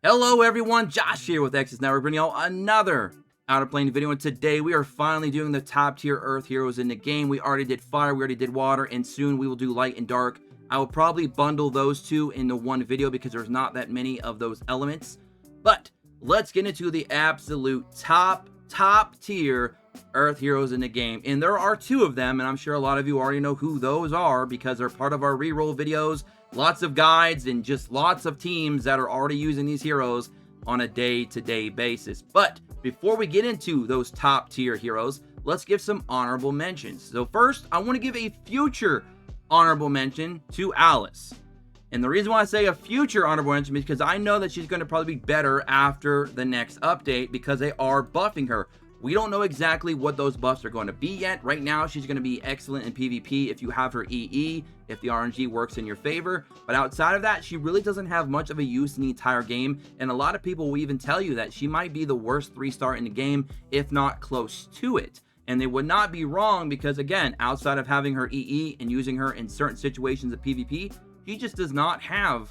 Hello everyone, Josh here with X's Network, bringing y'all another OUTERPLANE video, and today we are finally doing the top tier Earth heroes in the game. We already did fire, we already did water, and soon we will do light and dark. I will probably bundle those two into one video because there's not that many of those elements. But let's get into the absolute top tier Earth heroes in the game. And there are two of them, and I'm sure a lot of you already know who those are because they're part of our reroll videos. Lots of guides and just lots of teams that are already using these heroes on a day-to-day basis. But before we get into those top tier heroes, let's give some honorable mentions. So first, I want to give a future honorable mention to Alice. And the reason why I say a future honorable mention is because I know that she's going to probably be better after the next update because they are buffing her. We don't know exactly what those buffs are going to be yet. Right now, she's going to be excellent in PvP if you have her EE, if the RNG works in your favor. But outside of that, she really doesn't have much of a use in the entire game. And a lot of people will even tell you that she might be the worst 3-star in the game, if not close to it. And they would not be wrong because, again, outside of having her EE and using her in certain situations of PvP, she just does not have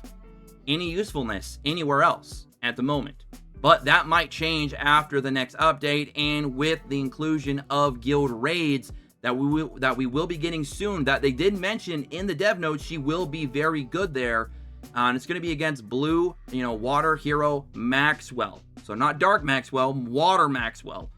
any usefulness anywhere else at the moment. But that might change after the next update and with the inclusion of guild raids that we will be getting soon, that they did mention in the dev notes. She will be very good there. And it's going to be against blue, water hero Maxwell. So not dark Maxwell, water Maxwell.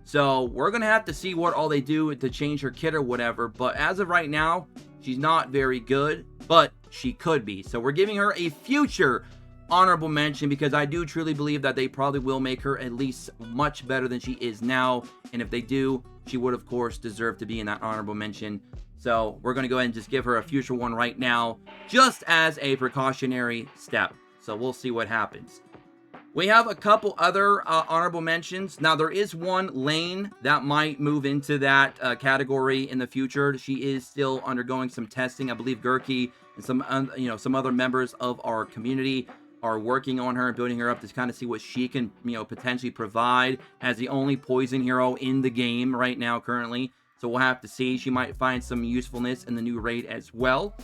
So we're going to have to see what all they do to change her kit or whatever. But as of right now, she's not very good, but she could be. So we're giving her a future honorable mention because I do truly believe that they probably will make her at least much better than she is now. And if they do, she would of course deserve to be in that honorable mention. So we're going to go ahead and just give her a future one right now, just as a precautionary step. So we'll see what happens. We have a couple other honorable mentions. Now, there is one lane that might move into that category in the future. She is still undergoing some testing. I believe Gherky and some other members of our community are working on her and building her up to kind of see what she can, potentially provide as the only poison hero in the game right now currently. So we'll have to see. She might find some usefulness in the new raid as well.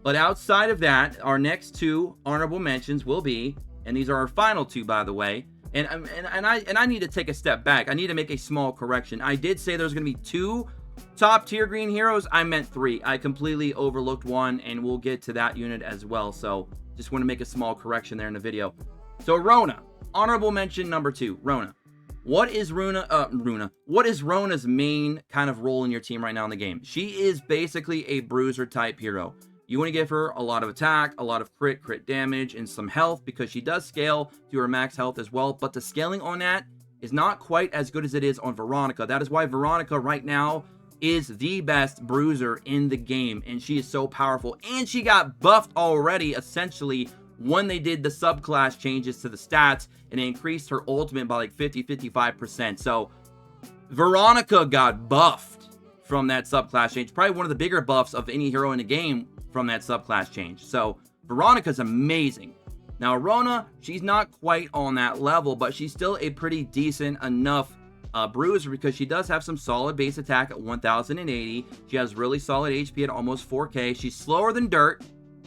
But outside of that, our next two honorable mentions will be, and these are our final two, by the way. And I need to take a step back. I need to make a small correction. I did say there's going to be two top tier green heroes. I meant three. I completely overlooked one, and we'll get to that unit as well. So just want to make a small correction there in the video. So Rona, honorable mention number 2, Rona. What is What is Rona's main kind of role in your team right now in the game? She is basically a bruiser type hero. You want to give her a lot of attack, a lot of crit damage, and some health because she does scale to her max health as well. But the scaling on that is not quite as good as it is on Veronica. That is why Veronica right now is the best bruiser in the game, and she is so powerful. And she got buffed already, essentially, when they did the subclass changes to the stats, and they increased her ultimate by like 55%. So Veronica got buffed from that subclass change. Probably one of the bigger buffs of any hero in the game from that subclass change. So Veronica's amazing. Now Rona, she's not quite on that level, but she's still a pretty decent enough bruiser because she does have some solid base attack at 1080. She has really solid HP at almost 4k. She's slower than dirt.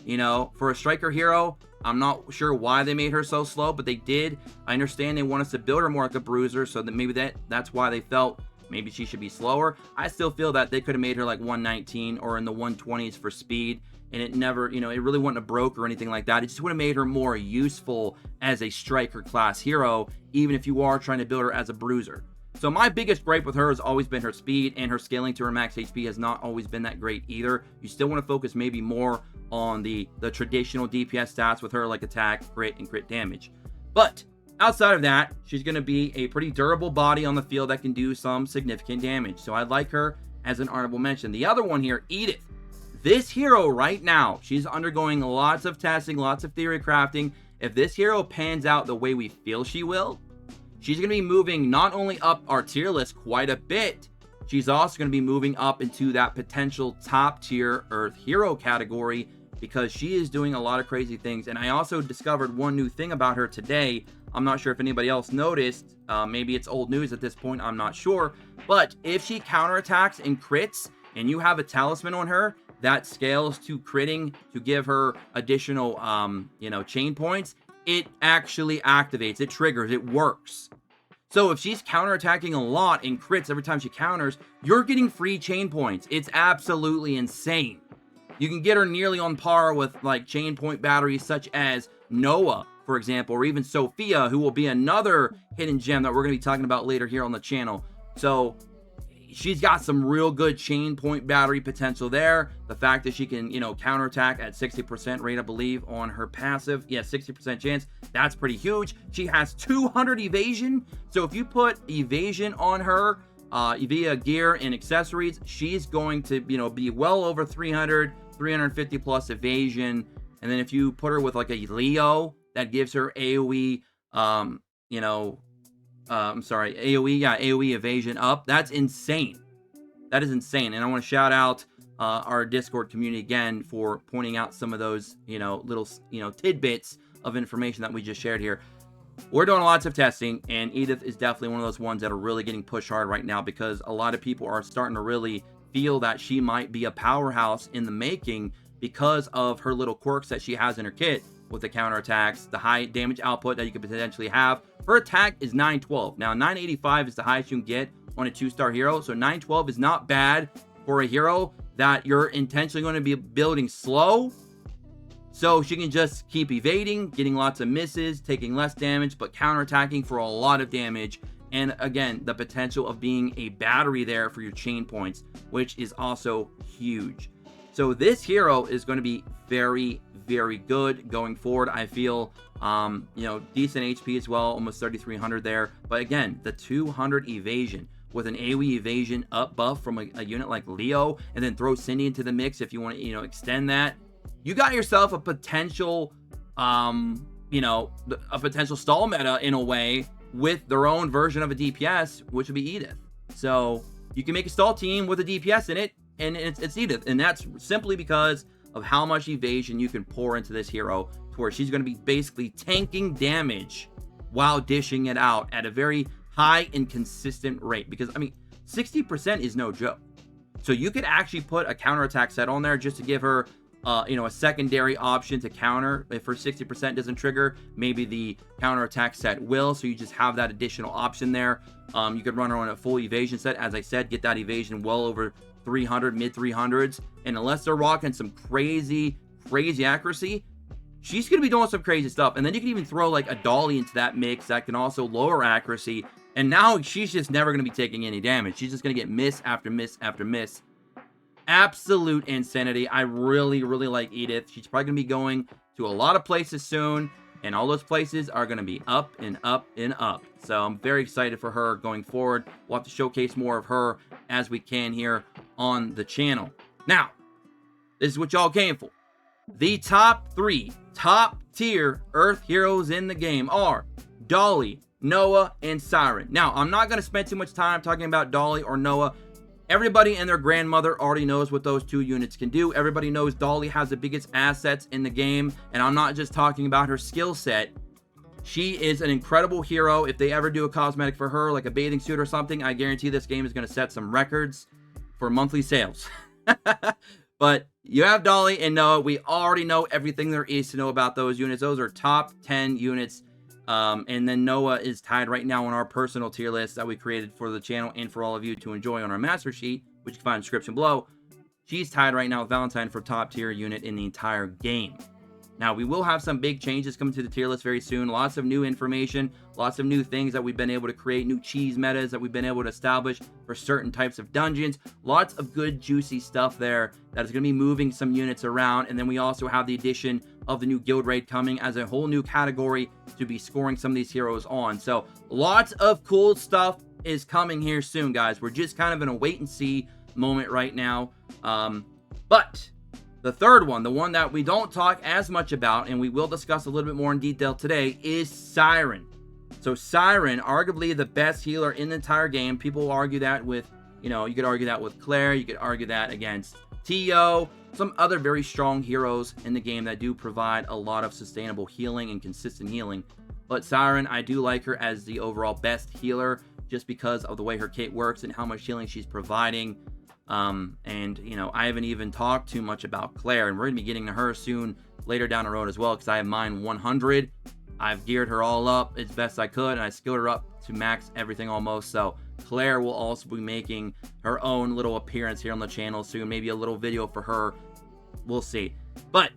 For a striker hero, I'm not sure why they made her so slow, but they did. I understand they want us to build her more like a bruiser, so that maybe that's why they felt maybe she should be slower. I still feel that they could have made her like 119 or in the 120s for speed, and it never, it really wouldn't have broke or anything like that. It just would have made her more useful as a striker class hero, even if you are trying to build her as a bruiser. So my biggest gripe with her has always been her speed, and her scaling to her max HP has not always been that great either. You still want to focus maybe more on the traditional DPS stats with her, like attack, crit, and crit damage. But outside of that, she's going to be a pretty durable body on the field that can do some significant damage. So I like her as an honorable mention. The other one here, Edith. This hero right now, she's undergoing lots of testing, lots of theory crafting. If this hero pans out the way we feel she will, she's going to be moving not only up our tier list quite a bit, she's also going to be moving up into that potential top tier Earth hero category because she is doing a lot of crazy things. And I also discovered one new thing about her today. I'm not sure if anybody else noticed. Maybe it's old news at this point. I'm not sure. But if she counterattacks and crits and you have a talisman on her that scales to critting to give her additional, chain points, it actually activates, it triggers, it works. So if she's counterattacking a lot and crits every time she counters, you're getting free chain points. It's absolutely insane. You can get her nearly on par with like chain point batteries such as Noah, for example, or even Sophia, who will be another hidden gem that we're going to be talking about later here on the channel. So she's got some real good chain point battery potential there. The fact that she can, you know, counterattack at 60% rate, I believe, on her passive. Yeah, 60% chance. That's pretty huge. She has 200 evasion. So if you put evasion on her via gear and accessories, she's going to, you know, be well over 300, 350 plus evasion. And then if you put her with like a Leo, that gives her AoE, you know, I'm sorry, AoE, yeah, AoE evasion up. That's insane. That is insane. And I want to shout out our Discord community again for pointing out some of those, you know, little, you know, tidbits of information that we just shared here. We're doing lots of testing, and Edith is definitely one of those ones that are really getting pushed hard right now because a lot of people are starting to really feel that she might be a powerhouse in the making because of her little quirks that she has in her kit with the counterattacks, the high damage output that you could potentially have. Her attack is 912. Now, 985 is the highest you can get on a 2-star hero, so 912 is not bad for a hero that you're intentionally going to be building slow. So she can just keep evading, getting lots of misses, taking less damage, but counterattacking for a lot of damage. And again, the potential of being a battery there for your chain points, which is also huge. So this hero is going to be very, very good going forward. I feel, you know, decent HP as well, almost 3,300 there. But again, the 200 evasion with an AoE evasion up buff from a unit like Leo, and then throw Cindy into the mix if you want to, you know, extend that. You got yourself a potential, you know, a potential stall meta in a way with their own version of a DPS, which would be Edith. So you can make a stall team with a DPS in it, and it's Edith. And that's simply because of how much evasion you can pour into this hero to where she's going to be basically tanking damage while dishing it out at a very high and consistent rate. Because, I mean, 60% is no joke. So you could actually put a counterattack set on there just to give her you know, a secondary option to counter. If her 60% doesn't trigger, maybe the counterattack set will, so you just have that additional option there. You could run her on a full evasion set, as I said, get that evasion well over 300, mid 300s, and unless they're rocking some crazy accuracy, she's gonna be doing some crazy stuff. And then you can even throw like a dolly into that mix that can also lower accuracy, and now she's just never gonna be taking any damage. She's just gonna get miss after miss after miss. Absolute insanity. I really like Edith. She's probably gonna be going to a lot of places soon, and all those places are gonna be up and up and up. So I'm very excited for her going forward. We'll have to showcase more of her as we can here on the channel. Now, this is what y'all came for. The top 3 top tier Earth heroes in the game are Dolly, Noah, and Siren. Now, I'm not gonna spend too much time talking about Dolly or Noah. Everybody and their grandmother already knows what those 2 units can do. Everybody knows Dolly has the biggest assets in the game, and I'm not just talking about her skill set. She is an incredible hero. If they ever do a cosmetic for her, like a bathing suit or something, I guarantee this game is going to set some records for monthly sales. But you have Dolly and Noah. We already know everything there is to know about those units. Those are top 10 units. And then Noah is tied right now on our personal tier list that we created for the channel and for all of you to enjoy on our master sheet, which you can find in the description below. She's tied right now with Valentine for top tier unit in the entire game. Now, we will have some big changes coming to the tier list very soon. Lots of new information, lots of new things that we've been able to create, new cheese metas that we've been able to establish for certain types of dungeons. Lots of good, juicy stuff there that is going to be moving some units around. And then we also have the addition of the new guild raid coming as a whole new category to be scoring some of these heroes on. So lots of cool stuff is coming here soon, guys. We're just kind of in a wait and see moment right now. But the third one, the one that we don't talk as much about, and we will discuss a little bit more in detail today, is Siren. So Siren, arguably the best healer in the entire game. People will argue that with, you know, you could argue that with Claire. You could argue that against Tio. Some other very strong heroes in the game that do provide a lot of sustainable healing and consistent healing. But Siren, I do like her as the overall best healer just because of the way her kit works and how much healing she's providing. And, you know, I haven't even talked too much about Claire, and we're going to be getting to her soon later down the road as well, because I have mine 100. I've geared her all up as best I could, and I skilled her up to max everything almost. So Claire will also be making her own little appearance here on the channel soon. Maybe a little video for her. We'll see. But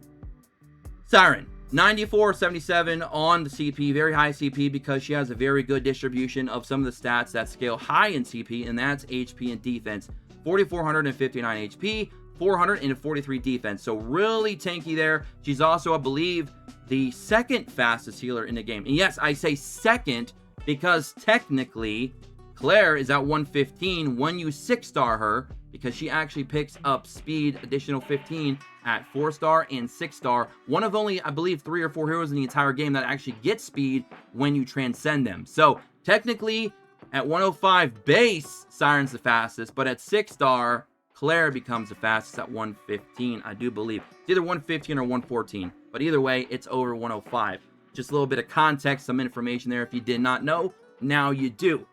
Siren, 9477 on the CP, very high CP because she has a very good distribution of some of the stats that scale high in CP, and that's HP and defense. 4,459 HP, 443 defense, so really tanky there. She's also, I believe, the second fastest healer in the game. And yes, I say second because technically Claire is at 115 when you 6-star her, because she actually picks up speed additional 15 at 4-star and 6-star. One of only, I believe, 3 or 4 heroes in the entire game that actually get speed when you transcend them. So technically at 105 base, Siren's the fastest, but at 6-star, Claire becomes the fastest at 115, I do believe. It's either 115 or 114, but either way, it's over 105. Just a little bit of context, some information there. If you did not know, now you do.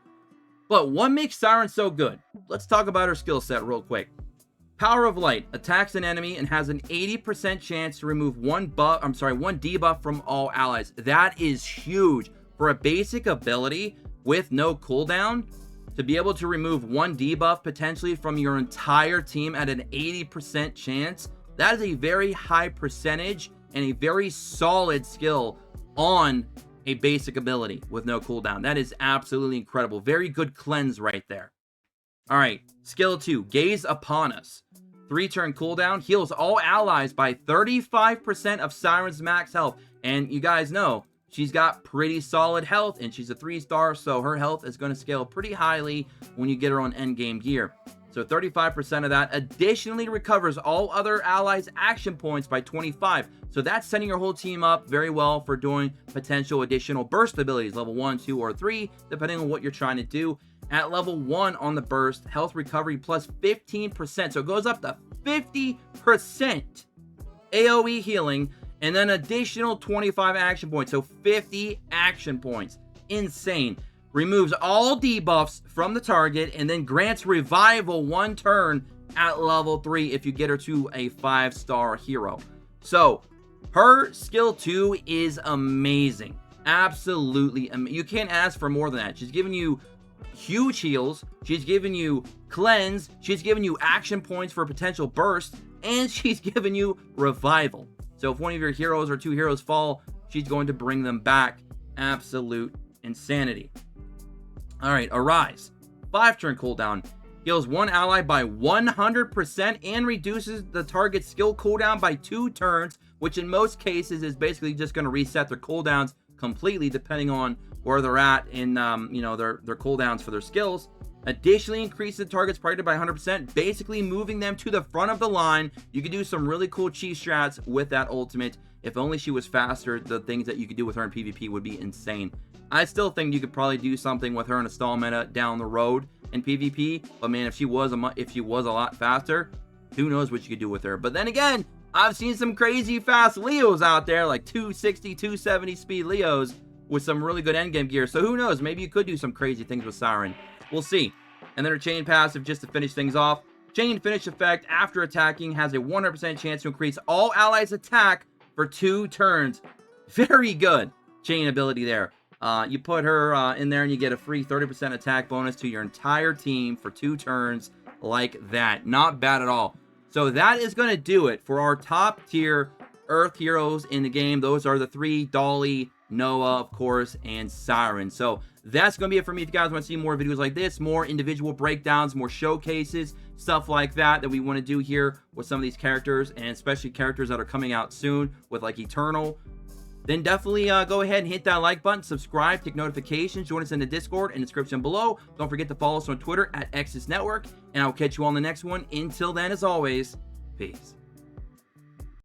But what makes Siren so good? Let's talk about her skill set real quick. Power of Light attacks an enemy and has an 80% chance to remove one debuff from all allies. That is huge for a basic ability with no cooldown. To be able to remove one debuff potentially from your entire team at an 80% chance, that is a very high percentage and a very solid skill on a basic ability with no cooldown. That is absolutely incredible. Very good cleanse right there. All right, skill 2, Gaze Upon Us. 3-turn cooldown, heals all allies by 35% of Siren's max health. And you guys know, she's got pretty solid health, and she's a 3-star, so her health is going to scale pretty highly when you get her on endgame gear. So 35% of that additionally recovers all other allies' action points by 25. So that's setting your whole team up very well for doing potential additional burst abilities, level 1, 2, or 3, depending on what you're trying to do. At level 1 on the burst, health recovery plus 15%. So it goes up to 50% AoE healing, and then additional 25 action points. So 50 action points. Insane. Removes all debuffs from the target, and then grants revival 1 turn at level 3 if you get her to a 5-star hero. So her skill 2 is amazing. Absolutely. You can't ask for more than that. She's giving you huge heals. She's giving you cleanse. She's giving you action points for a potential burst, and she's giving you revival. So if one of your heroes or 2 heroes fall, she's going to bring them back. Absolute insanity. All right, Arise. 5-turn cooldown. Heals one ally by 100% and reduces the target's skill cooldown by 2 turns, which in most cases is basically just going to reset their cooldowns completely depending on where they're at in their cooldowns for their skills. Additionally, increases the target's priority by 100%, basically moving them to the front of the line. You could do some really cool cheese strats with that ultimate. If only she was faster, the things that you could do with her in PvP would be insane. I still think you could probably do something with her in a stall meta down the road in PvP, but man, if she was a lot faster, who knows what you could do with her. But then again, I've seen some crazy fast Leos out there, like 260, 270 speed Leos with some really good endgame gear. So who knows, maybe you could do some crazy things with Siren. We'll see. And then her chain passive, just to finish things off. Chain finish effect after attacking has a 100% chance to increase all allies' attack for 2 turns. Very good chain ability there. You put her in there and you get a free 30% attack bonus to your entire team for 2 turns like that. Not bad at all. So that is going to do it for our top tier Earth heroes in the game. Those are the 3, Dolly, Noah, of course, and Siren. So that's going to be it for me. If you guys want to see more videos like this, more individual breakdowns, more showcases, stuff like that we want to do here with some of these characters, and especially characters that are coming out soon with like Eternal, then definitely go ahead and hit that like button, subscribe, take notifications, join us in the Discord in the description below. Don't forget to follow us on Twitter at Exodus Network, and I'll catch you on the next one. Until then, as always, peace.